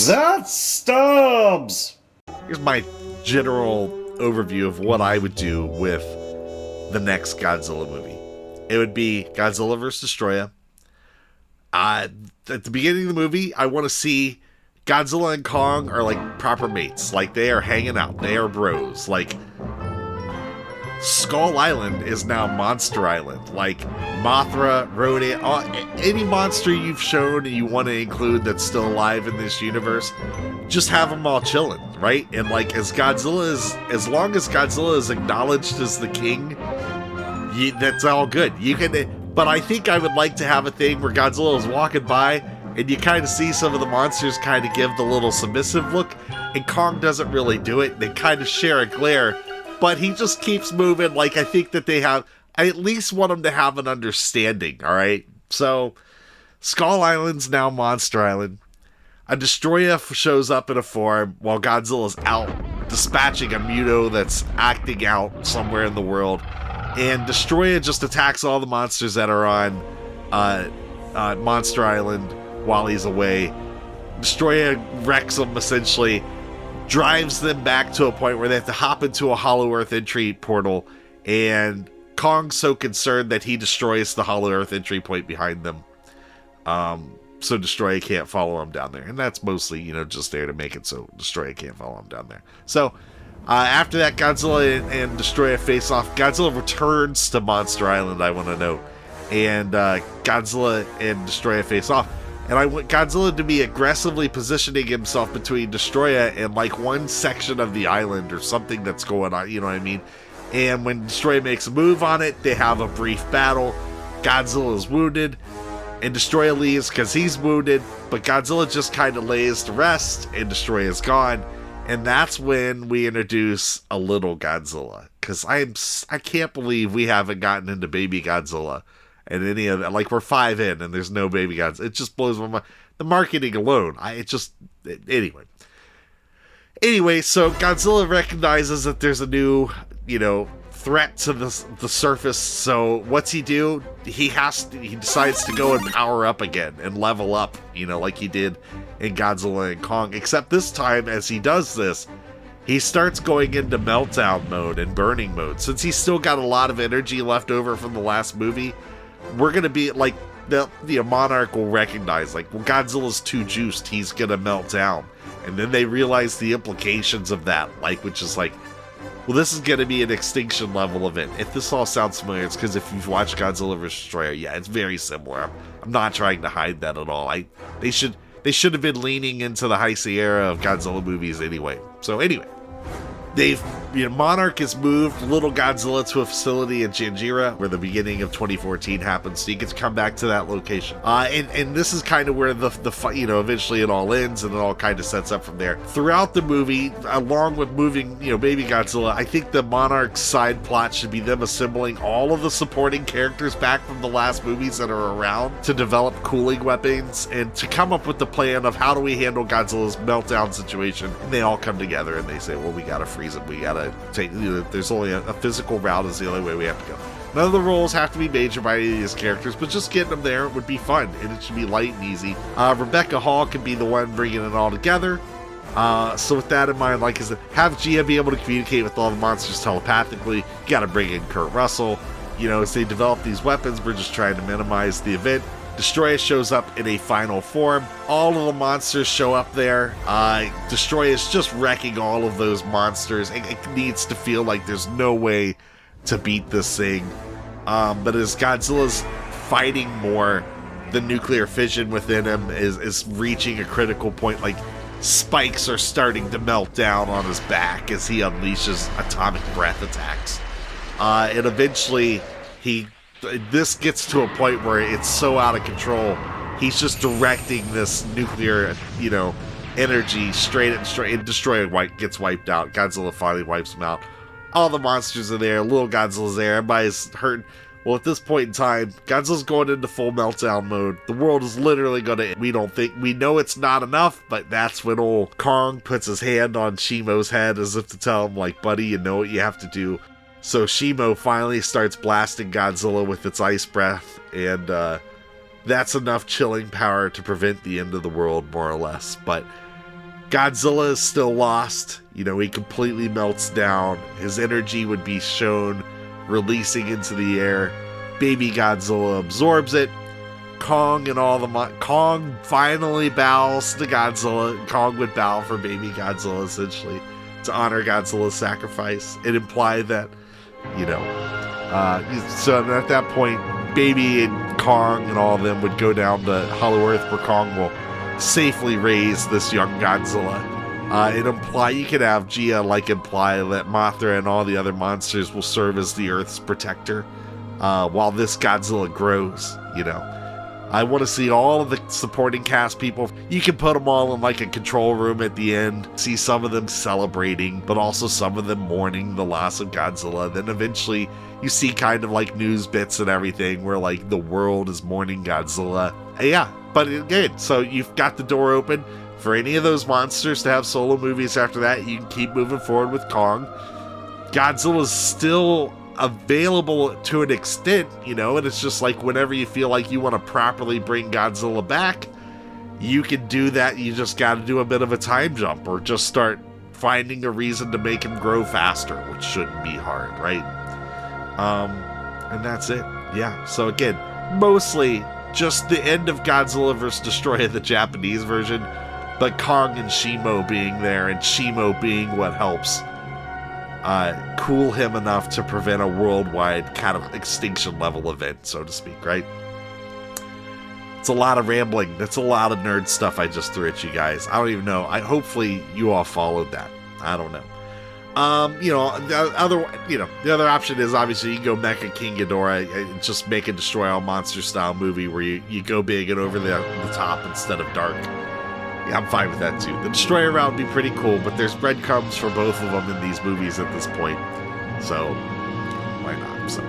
That's Stubbs! Here's my general overview of what I would do with the next Godzilla movie. It would be Godzilla vs. Destoroyah. At the beginning of the movie, I want to see Godzilla and Kong are like proper mates. Like, they are hanging out. They are bros. Like, Skull Island is now Monster Island. Like, Mothra, Rodent, any monster you've shown and you want to include that's still alive in this universe, just have them all chilling, right? And like, as long as Godzilla is acknowledged as the king, that's all good. You can, but I think I would like to have a thing where Godzilla is walking by and you kind of see some of the monsters kind of give the little submissive look, and Kong doesn't really do it. They kind of share a glare, but he just keeps moving. Like, I think that I at least want them to have an understanding, all right? So, Skull Island's now Monster Island. A Destoroyah shows up in a form while Godzilla's out dispatching a Muto that's acting out somewhere in the world. And Destoroyah just attacks all the monsters that are on Monster Island while he's away. Destoroyah wrecks them, essentially, drives them back to a point where they have to hop into a Hollow Earth entry portal, and Kong's so concerned that he destroys the Hollow Earth entry point behind them. So Destoroyah can't follow him down there. And that's mostly, just there to make it so Destoroyah can't follow him down there. So, after that, Godzilla and Destoroyah face off. Godzilla returns to Monster Island, I want to note. And Godzilla and Destoroyah face off. And I want Godzilla to be aggressively positioning himself between Destoroyah and like one section of the island or something that's going on, you know what I mean? And when Destoroyah makes a move on it, they have a brief battle. Godzilla is wounded, and Destoroyah leaves because he's wounded, but Godzilla just kind of lays to rest, and Destoroyah is gone. And that's when we introduce a little Godzilla, because I can't believe we haven't gotten into baby Godzilla and any of that. Like, we're 5 in and there's no baby Godzilla. It just blows my mind. The marketing alone, Anyway, so Godzilla recognizes that there's a new, threat to the surface. So what's he do? He decides to go and power up again and level up, like he did in Godzilla and Kong. Except this time, as he does this, he starts going into meltdown mode and burning mode. Since he's still got a lot of energy left over from the last movie, we're gonna be like, the Monarch will recognize, like, well, Godzilla's too juiced, he's gonna melt down. And then they realize the implications of that, like, which is like, well, this is gonna be an extinction level event. If this all sounds familiar, it's because if you've watched Godzilla vs. Destoroyah, yeah, it's very similar. I'm not trying to hide that at all. They should have been leaning into the Heisei era of Godzilla movies anyway. So anyway, Monarch has moved little Godzilla to a facility in Janjira where the beginning of 2014 happens, so you get to come back to that location. And this is kind of where the fight, eventually it all ends, and it all kind of sets up from there. Throughout the movie, along with moving, baby Godzilla, I think the Monarch side plot should be them assembling all of the supporting characters back from the last movies that are around to develop cooling weapons and to come up with the plan of how do we handle Godzilla's meltdown situation. And they all come together and they say, well, we gotta freeze him. We gotta take, there's only a physical route is the only way we have to go. None of the roles have to be major by any of these characters, but just getting them there would be fun, and it should be light and easy. Rebecca Hall can be the one bringing it all together. So with that in mind, like I said, have Gia be able to communicate with all the monsters telepathically. You gotta bring in Kurt Russell. As they develop these weapons, we're just trying to minimize the event. Destoroyah shows up in a final form. All of the monsters show up there. Destoroyah is just wrecking all of those monsters. It needs to feel like there's no way to beat this thing. But as Godzilla's fighting more, the nuclear fission within him is reaching a critical point. Like, spikes are starting to melt down on his back as he unleashes atomic breath attacks. And eventually, this gets to a point where it's so out of control, he's just directing this nuclear, energy straight, and Destoroyah gets wiped out. Godzilla finally wipes him out. All the monsters are there. Little Godzilla's there. Everybody's hurt. Well, at this point in time, Godzilla's going into full meltdown mode. The world is literally gonna, we know it's not enough, but that's when old Kong puts his hand on Shimo's head as if to tell him, like, buddy, you know what you have to do. So Shimo finally starts blasting Godzilla with its ice breath, and that's enough chilling power to prevent the end of the world, more or less. But Godzilla is still lost. You know, he completely melts down. His energy would be shown releasing into the air. Baby Godzilla absorbs it. Kong and all the Kong finally bows to Godzilla. Kong would bow for baby Godzilla, essentially, to honor Godzilla's sacrifice. It implied that, you know, so at that point, baby and Kong and all of them would go down to Hollow Earth, where Kong will safely raise this young Godzilla. You could have Gia imply that Mothra and all the other monsters will serve as the Earth's protector while this Godzilla grows, you know. I want to see all of the supporting cast people. You can put them all in a control room at the end, see some of them celebrating, but also some of them mourning the loss of Godzilla. Then eventually you see kind of news bits and everything where the world is mourning Godzilla. Yeah, but again, so you've got the door open for any of those monsters to have solo movies after that. You can keep moving forward with Kong. Godzilla's still available to an extent, you know, and it's just whenever you feel like you want to properly bring Godzilla back, you can do that. You just got to do a bit of a time jump, or just start finding a reason to make him grow faster, which shouldn't be hard, right? And that's it. Yeah, so again, mostly just the end of Godzilla vs. Destoroyah, the Japanese version, but Kong and Shimo being there, and Shimo being what helps cool him enough to prevent a worldwide kind of extinction level event, so to speak, right? It's a lot of rambling. That's a lot of nerd stuff I just threw at you guys. I don't even know. Hopefully you all followed that. I don't know. The other option is obviously you can go Mecha King Ghidorah, just make a Destroy All Monsters style movie where you go big and over the top instead of dark. Yeah, I'm fine with that too. The Destroyer route would be pretty cool, but there's breadcrumbs for both of them in these movies at this point, so why not? So